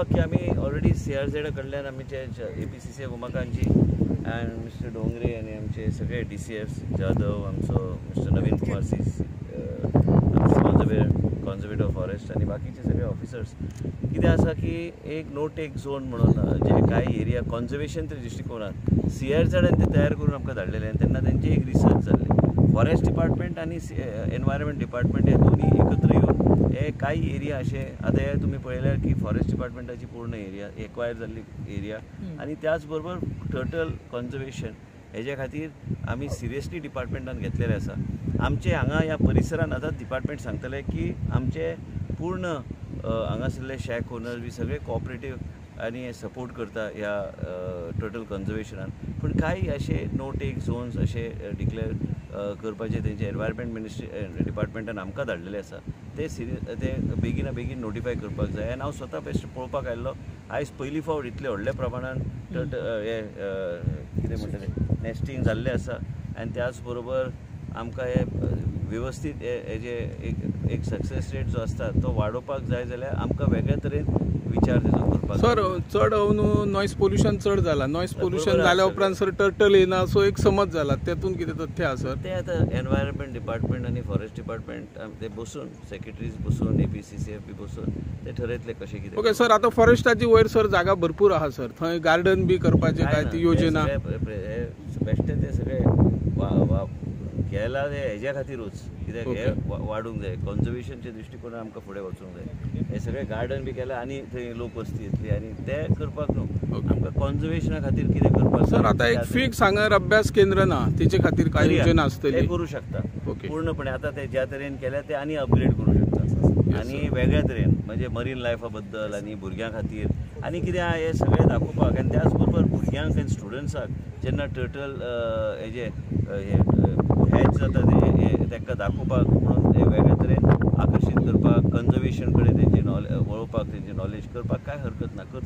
की आम्ही already CRZ कडल्यान आमचे APCC गोमाकांची अँड मिस्टर डोंगरे आणि आमचे सगळे DCFs जाधव आमचो मिस्टर नवीन कुमार कॉन्झर्वेटर फॉरेस्ट आणि बाकीचे सगळे ऑफिसर्स कितें आसा की एक नो टेक झोन म्हणून जे काही एरिया कॉन्झर्वेशन तरी दृश्टिकोनात CRZ ते तयार करून आमकां धाडलेले आनी तेन्ना तेंचे एक रिसर्च जाल्ले फॉरेस्ट डिपार्टमेंट आणि एनवायरमेंट डिपार्टमेंट हे दोन्ही एकत्र येऊन हे काही एरिया असे आता हे तुम्ही पळयल्यार की फॉरेस्ट डिपार्टमेंटाची पूर्ण एरिया एक्वायर जाल्ली एरिया आणि त्याच बरोबर टर्टल कॉन्झर्वेशन हेजे खातीर आमी सिरियसली डिपार्टमेंटान घेतलेले आसा आमचे हांगा ह्या परिसरान आतां डिपार्टमेंट सांगतले की आमचे पूर्ण हांगासरले शॅक ओनर्स बी सगळे कोऑपरेटीव आणि सपोर्ट करता ह्या टर्टल कन्झर्वेशनान पण काही असे नो टेक झोन्स असे डिक्लेअर करपाचे तेंचे एनवायरमेंट मिनिस्ट्री डिपार्टमेंटान आमकां धाडलेले आसा ते बेगिना बेगीन नोटिफाय करपाक जाय आनी हांव स्वता बेस्ट पळोवपाक आयल्लो आयज पयली फावट इतले व्हडल्या प्रमाणान हे कितें म्हणटले नेस्टिंग जाल्ले आसा आनी त्याच बरोबर आमकां हे व्यवस्थीत हेजे एक सक्सेस रेट जो आसता तो वाडोवपाक जाय जाल्यार आमकां वेगळ्या तरेन विचार तेजो करपाक सर चड नॉयज पोल्युशन चड जाला नॉयज पोल्युशन जाल्या उपरांत सर टर्टल येना असो एक समज जाला तेतून कितें तथ्य आसा सर ते आतां एनवायरमेंट डिपार्टमेंट आनी फॉरेस्ट डिपार्टमेंट ते बसून सेक्रेटरीज बसून APCCF बी बसून ते ठरयतले कशें कितें ओके सर आतां फॉरेस्टाची वयर सर जागा भरपूर आहा सर थंय गार्डन बी करपाचे काय ती योजना बेश्टे ते सगळे केला हेज्या खातीरूच कित्याक हे वाडूंक जाय कॉन्झर्वेशनच्या दृश्टिकोनान आमकां फुडें वचूंक जाय हे सगळे गार्डन बी केला आनी थंय लोक वस्ती येतली आनी ते करपाक न्हू आमकां कॉन्झर्वेशना खातीर कितें करपाक सर आतां एक फिक्स हांगर अभ्यास केंद्र ना तेचे खातीर काय योजना आसतली ते करूं शकता पूर्णपणे आतां ते ज्या तरेन केल्या ते आनी अपग्रेड करूं शकता आनी वेगळ्या तरेन म्हणजे मरीन लायफा बद्दल आनी भुरग्यां खातीर आनी कितें हे सगळें दाखोवपाक आनी त्याच बरोबर भुरग्यांक आनी स्टुडंट्साक जेन्ना टर्टल हेजे हॅच जाता तांकां दाखोवपाक म्हणून हे वेगळ्या तरेन आकर्शीत करपाक कन्झर्वेशन कडेन तेंची वळोवपाक तेंची नॉलेज करपाक काय हरकत ना.